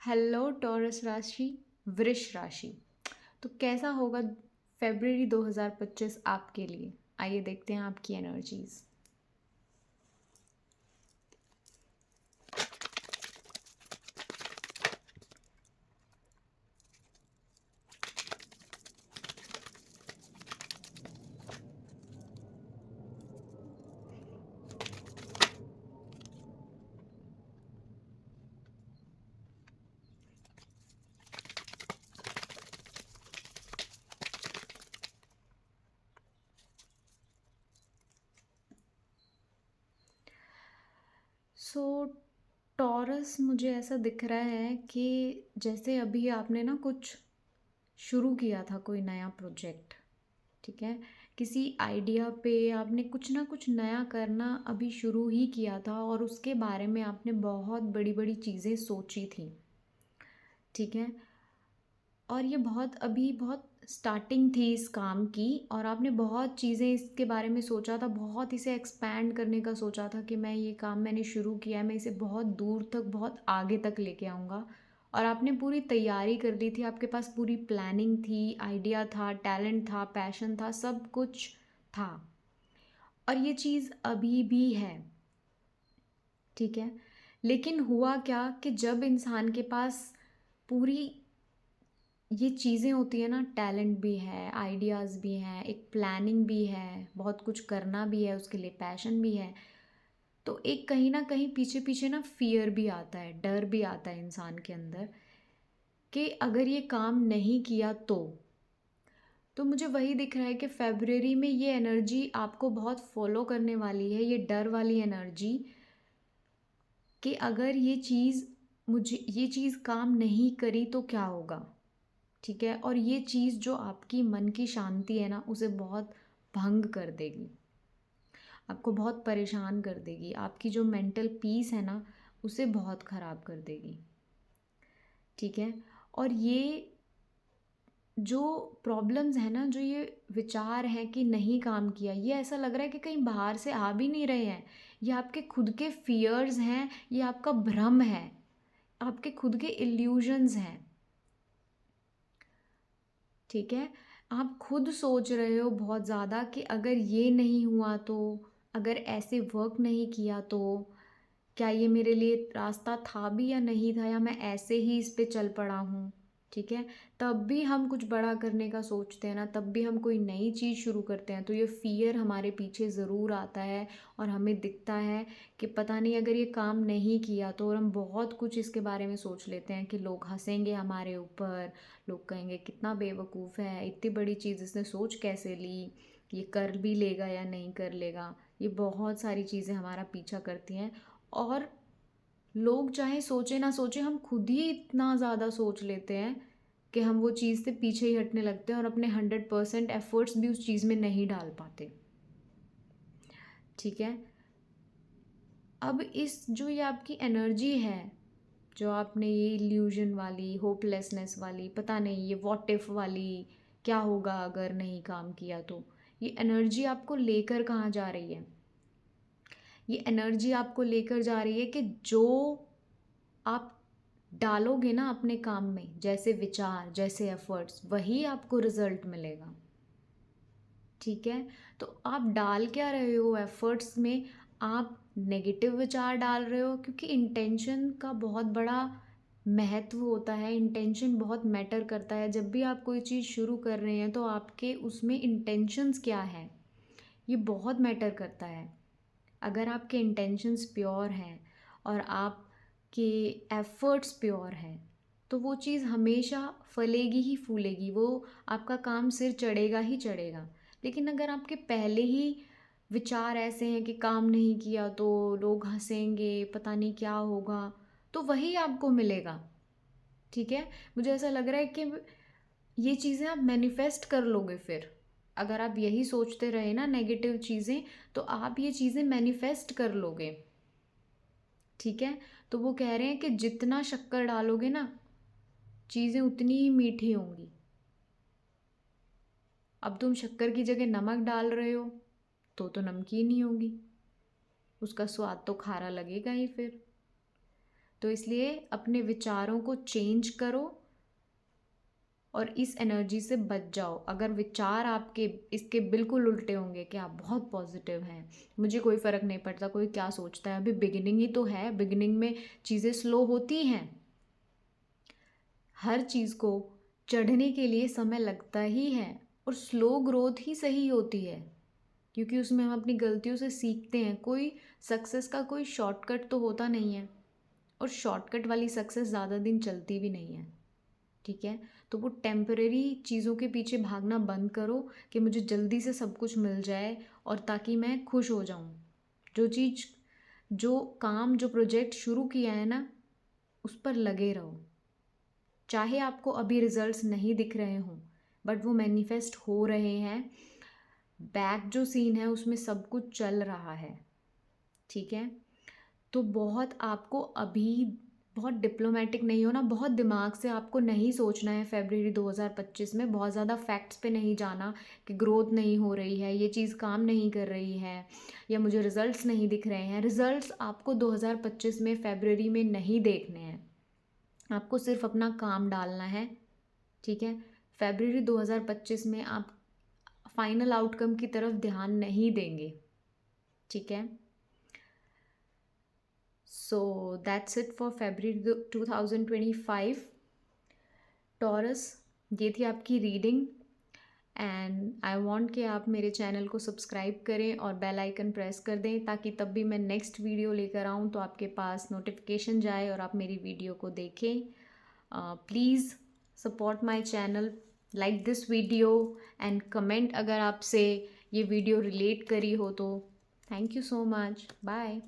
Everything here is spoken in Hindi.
हेलो टॉरस राशि, वृष राशि। तो कैसा होगा फरवरी 2025 आपके लिए? आइए देखते हैं आपकी एनर्जीज। सो टॉरस, मुझे ऐसा दिख रहा है कि जैसे अभी आपने ना कुछ शुरू किया था, कोई नया प्रोजेक्ट। ठीक है, किसी आइडिया पे आपने कुछ ना कुछ नया करना अभी शुरू ही किया था और उसके बारे में आपने बहुत बड़ी बड़ी चीज़ें सोची थी। ठीक है, और ये बहुत स्टार्टिंग थी इस काम की, और आपने बहुत चीज़ें इसके बारे में सोचा था, बहुत इसे एक्सपैंड करने का सोचा था कि मैं ये काम मैंने शुरू किया है, मैं इसे बहुत दूर तक, बहुत आगे तक लेके आऊँगा। और आपने पूरी तैयारी कर ली थी, आपके पास पूरी प्लानिंग थी, आइडिया था, टैलेंट था, पैशन था, सब कुछ था। और ये चीज़ अभी भी है। ठीक है, लेकिन हुआ क्या कि जब इंसान के पास पूरी ये चीज़ें होती है ना, टैलेंट भी है, आइडियाज़ भी हैं, एक प्लानिंग भी है, बहुत कुछ करना भी है, उसके लिए पैशन भी है, तो एक कहीं ना कहीं पीछे पीछे ना फियर भी आता है, डर भी आता है इंसान के अंदर कि अगर ये काम नहीं किया तो मुझे वही दिख रहा है कि फेब्रुअरी में ये एनर्जी आपको बहुत फॉलो करने वाली है, ये डर वाली एनर्जी, कि अगर ये चीज़ काम नहीं करी तो क्या होगा। ठीक है, और ये चीज़ जो आपकी मन की शांति है ना, उसे बहुत भंग कर देगी, आपको बहुत परेशान कर देगी, आपकी जो मेंटल पीस है ना, उसे बहुत ख़राब कर देगी। ठीक है, और ये जो प्रॉब्लम्स है ना, जो ये विचार हैं कि नहीं काम किया, ये ऐसा लग रहा है कि कहीं बाहर से आ भी नहीं रहे हैं, ये आपके खुद के फियर्स हैं, ये आपका भ्रम है, आपके खुद के इल्यूजन्स हैं। ठीक है, आप खुद सोच रहे हो बहुत ज़्यादा कि अगर ये नहीं हुआ तो, अगर ऐसे वर्क नहीं किया तो, क्या ये मेरे लिए रास्ता था भी या नहीं था, या मैं ऐसे ही इस पे चल पड़ा हूँ। ठीक है, तब भी हम कुछ बड़ा करने का सोचते हैं ना, तब भी हम कोई नई चीज़ शुरू करते हैं तो ये फियर हमारे पीछे ज़रूर आता है, और हमें दिखता है कि पता नहीं अगर ये काम नहीं किया तो, और हम बहुत कुछ इसके बारे में सोच लेते हैं कि लोग हंसेंगे हमारे ऊपर, लोग कहेंगे कितना बेवकूफ़ है, इतनी बड़ी चीज़ इसने सोच कैसे ली, ये कर भी लेगा या नहीं कर लेगा। ये बहुत सारी चीज़ें हमारा पीछा करती हैं, और लोग चाहे सोचे ना सोचे, हम खुद ही इतना ज़्यादा सोच लेते हैं कि हम वो चीज़ से पीछे ही हटने लगते हैं और अपने 100% एफर्ट्स भी उस चीज़ में नहीं डाल पाते। ठीक है, अब इस जो ये आपकी एनर्जी है, जो आपने ये इल्यूजन वाली, होपलेसनेस वाली, पता नहीं ये व्हाट इफ वाली, क्या होगा अगर नहीं काम किया तो, ये एनर्जी आपको लेकर कहाँ जा रही है? ये एनर्जी आपको लेकर जा रही है कि जो आप डालोगे ना अपने काम में, जैसे विचार, जैसे एफर्ट्स, वही आपको रिजल्ट मिलेगा। ठीक है, तो आप डाल क्या रहे हो एफर्ट्स में? आप नेगेटिव विचार डाल रहे हो, क्योंकि इंटेंशन का बहुत बड़ा महत्व होता है, इंटेंशन बहुत मैटर करता है। जब भी आप कोई चीज़ शुरू कर रहे हैं तो आपके उसमें इंटेंशंस क्या है, ये बहुत मैटर करता है। अगर आपके इंटेंशंस प्योर हैं और आपके एफर्ट्स प्योर हैं, तो वो चीज़ हमेशा फलेगी ही फूलेगी, वो आपका काम सिर चढ़ेगा ही चढ़ेगा। लेकिन अगर आपके पहले ही विचार ऐसे हैं कि काम नहीं किया तो लोग हंसेंगे, पता नहीं क्या होगा, तो वही आपको मिलेगा। ठीक है, मुझे ऐसा लग रहा है कि ये चीज़ें आप मैनिफेस्ट कर लोगे फिर। अगर आप यही सोचते रहे ना नेगेटिव चीज़ें, तो आप ये चीज़ें मैनिफेस्ट कर लोगे। ठीक है, तो वो कह रहे हैं कि जितना शक्कर डालोगे ना, चीज़ें उतनी ही मीठी होंगी। अब तुम शक्कर की जगह नमक डाल रहे हो तो नमकीन ही होगी, उसका स्वाद तो खारा लगेगा ही फिर। तो इसलिए अपने विचारों को चेंज करो और इस एनर्जी से बच जाओ। अगर विचार आपके इसके बिल्कुल उल्टे होंगे कि आप बहुत पॉजिटिव हैं, मुझे कोई फ़र्क नहीं पड़ता कोई क्या सोचता है, अभी बिगिनिंग ही तो है, बिगिनिंग में चीज़ें स्लो होती हैं, हर चीज़ को चढ़ने के लिए समय लगता ही है, और स्लो ग्रोथ ही सही होती है, क्योंकि उसमें हम अपनी गलतियों से सीखते हैं। कोई सक्सेस का कोई शॉर्टकट तो होता नहीं है, और शॉर्टकट वाली सक्सेस ज़्यादा दिन चलती भी नहीं है। ठीक है, तो वो टेम्परेरी चीज़ों के पीछे भागना बंद करो कि मुझे जल्दी से सब कुछ मिल जाए और ताकि मैं खुश हो जाऊँ। जो चीज़, जो काम, जो प्रोजेक्ट शुरू किया है ना, उस पर लगे रहो। चाहे आपको अभी रिजल्ट्स नहीं दिख रहे हों, बट वो मैनिफेस्ट हो रहे हैं। बैक जो सीन है उसमें सब कुछ चल रहा है। ठीक है, तो बहुत आपको अभी बहुत डिप्लोमेटिक नहीं होना, बहुत दिमाग से आपको नहीं सोचना है फरवरी 2025 में, बहुत ज़्यादा फैक्ट्स पे नहीं जाना कि ग्रोथ नहीं हो रही है, ये चीज़ काम नहीं कर रही है, या मुझे रिजल्ट्स नहीं दिख रहे हैं। रिजल्ट्स आपको 2025 में फरवरी में नहीं देखने हैं, आपको सिर्फ अपना काम डालना है। ठीक है, फरवरी 2025 में आप फाइनल आउटकम की तरफ ध्यान नहीं देंगे। ठीक है, so that's it for February 2025 taurus. ये थी आपकी रीडिंग, एंड आई वांट कि आप मेरे चैनल को सब्सक्राइब करें और बेल आइकन प्रेस कर दें, ताकि तब भी मैं नेक्स्ट वीडियो लेकर आऊँ तो आपके पास नोटिफिकेशन जाए और आप मेरी वीडियो को देखें। Please support my channel, like this video and comment अगर आपसे ये वीडियो रिलेट करी हो तो। Thank you so much, bye.